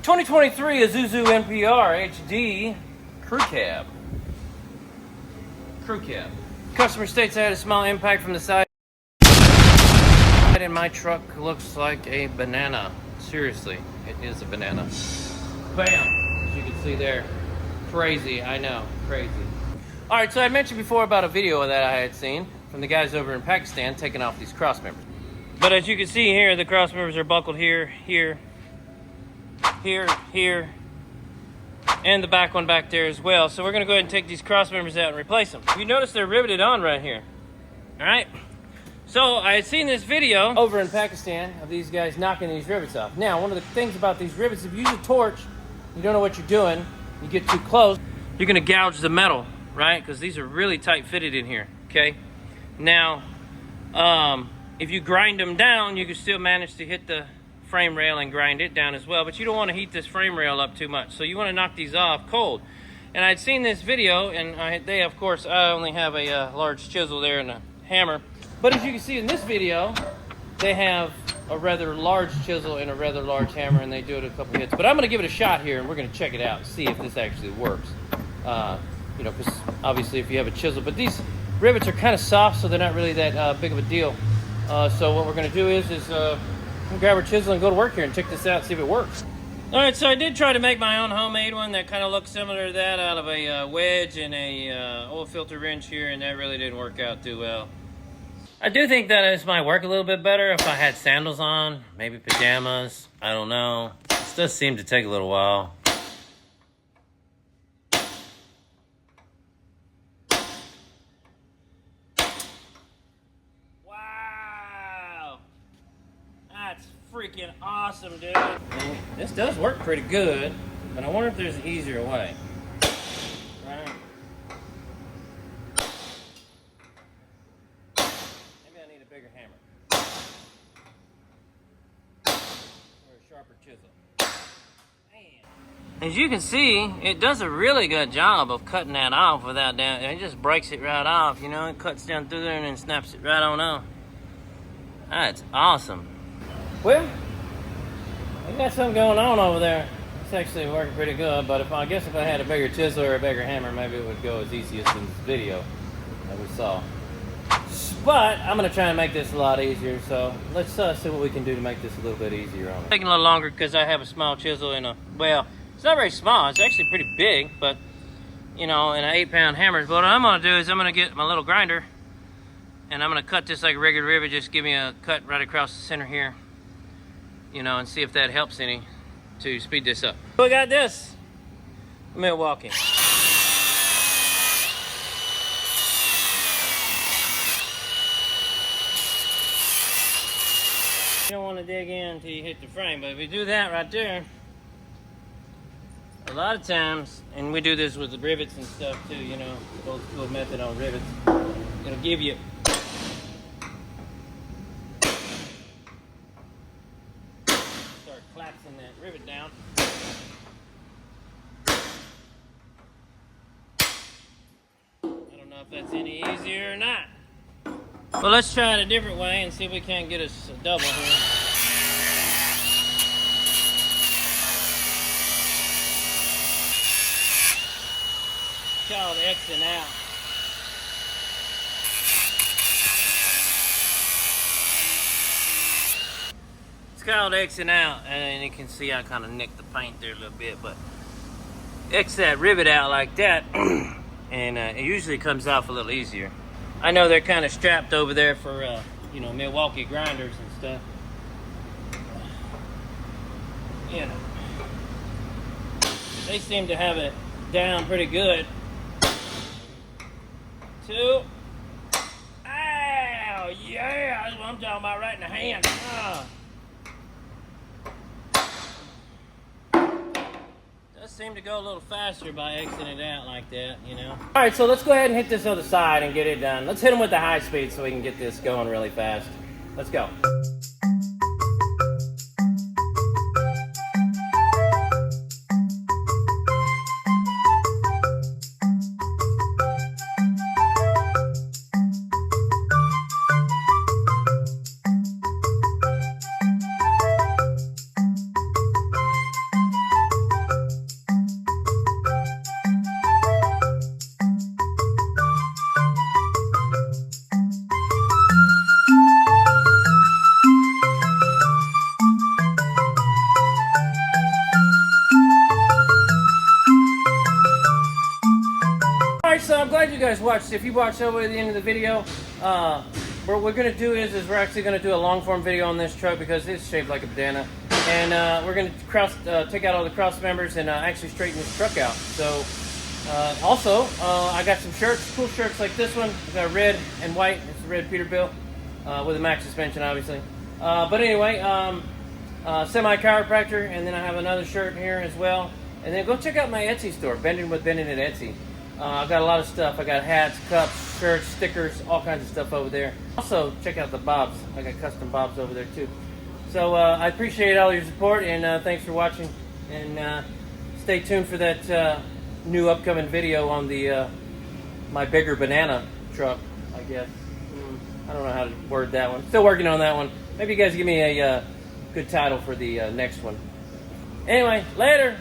2023 Isuzu NPR HD Crew Cab. Customer states I had a small impact from the side, and my truck looks like a banana. Seriously, it is a banana. Bam! As you can see there. Crazy, I know, crazy. Alright, so I mentioned before about a video that I had seen from the guys over in Pakistan taking off these cross members. But as you can see here, the cross members are buckled here, here, and the back one back there as well. So we're going to go ahead and take these cross members out and replace them. You notice they're riveted on right here. Alright? So I had seen this video over in Pakistan of these guys knocking these rivets off. Now, one of the things about these rivets, if you use a torch, you don't know what you're doing, you get too close, you're going to gouge the metal, right? Because these are really tight fitted in here, okay? Now, if you grind them down, you can still manage to hit the frame rail and grind it down as well, but you don't want to heat this frame rail up too much, so you want to knock these off cold. And I'd seen this video, and I only have a large chisel there and a hammer, but as you can see in this video, they have a rather large chisel and a rather large hammer, and they do it a couple hits. But I'm going to give it a shot here, and we're going to check it out and see if this actually works. You know, because obviously if you have a chisel, but these rivets are kind of soft, so they're not really that big of a deal. So what we're going to do is grab our chisel and go to work here and check this out and see if it works. Alright, so I did try to make my own homemade one that kind of looks similar to that out of a wedge and a oil filter wrench here, and that really didn't work out too well. I do think that this might work a little bit better if I had sandals on, maybe pajamas, I don't know. This does seem to take a little while. Wow! That's freaking awesome, dude. And this does work pretty good, but I wonder if there's an easier way. Right? Bigger hammer or a sharper chisel. Man. As you can see, it does a really good job of cutting that off without down. It just breaks it right off, you know. It cuts down through there and then snaps it right on off. That's awesome. Well, we got something going on over there. It's actually working pretty good, but I guess if I had a bigger chisel or a bigger hammer, maybe it would go as easy as in this video that we saw. But I'm going to try and make this a lot easier, so let's see what we can do to make this a little bit easier on it. It's taking a little longer because I have a small chisel and well, it's not very small, it's actually pretty big, but, you know, and an 8-pound hammer. But what I'm going to do is I'm going to get my little grinder, and I'm going to cut this like a regular rivet, just give me a cut right across the center here, you know, and see if that helps any to speed this up. So we got this, Milwaukee. You don't want to dig in until you hit the frame, but if you do that right there, a lot of times, and we do this with the rivets and stuff too, you know, old school method on rivets, it'll give you start collapsing that rivet down. I don't know if that's any easier or not. Well, let's try it a different way and see if we can't get us a double here. It's called Xing out. It's called Xing out, and you can see I kind of nicked the paint there a little bit, but X that rivet out like that, and it usually comes off a little easier. I know they're kind of strapped over there for, you know, Milwaukee grinders and stuff. You know, they seem to have it down pretty good. 2. Ow! Yeah! That's what I'm talking about, right in the hand. Does seem to go a little faster by exiting it out like that, you know. Alright, so let's go ahead and hit this other side and get it done. Let's hit them with the high speed so we can get this going really fast. Let's go. guys watched, if you watched all the way to the end of the video, what we're going to do is we're actually going to do a long form video on this truck because it's shaped like a banana. And we're going to take out all the cross members and actually straighten this truck out. So also, I got some shirts, cool shirts like this one. I got red and white. It's a red Peterbilt with a max suspension, obviously. But anyway, semi-chiropractor, and then I have another shirt here as well. And then go check out my Etsy store, Bending with Bending at Etsy. I've got a lot of stuff. I got hats, cups, shirts, stickers, all kinds of stuff over there. Also, check out the bobs. I got custom bobs over there too. So I appreciate all your support, and thanks for watching. And stay tuned for that new upcoming video on the my bigger banana truck, I guess. I don't know how to word that one. Still working on that one. Maybe you guys give me a good title for the next one. Anyway, later.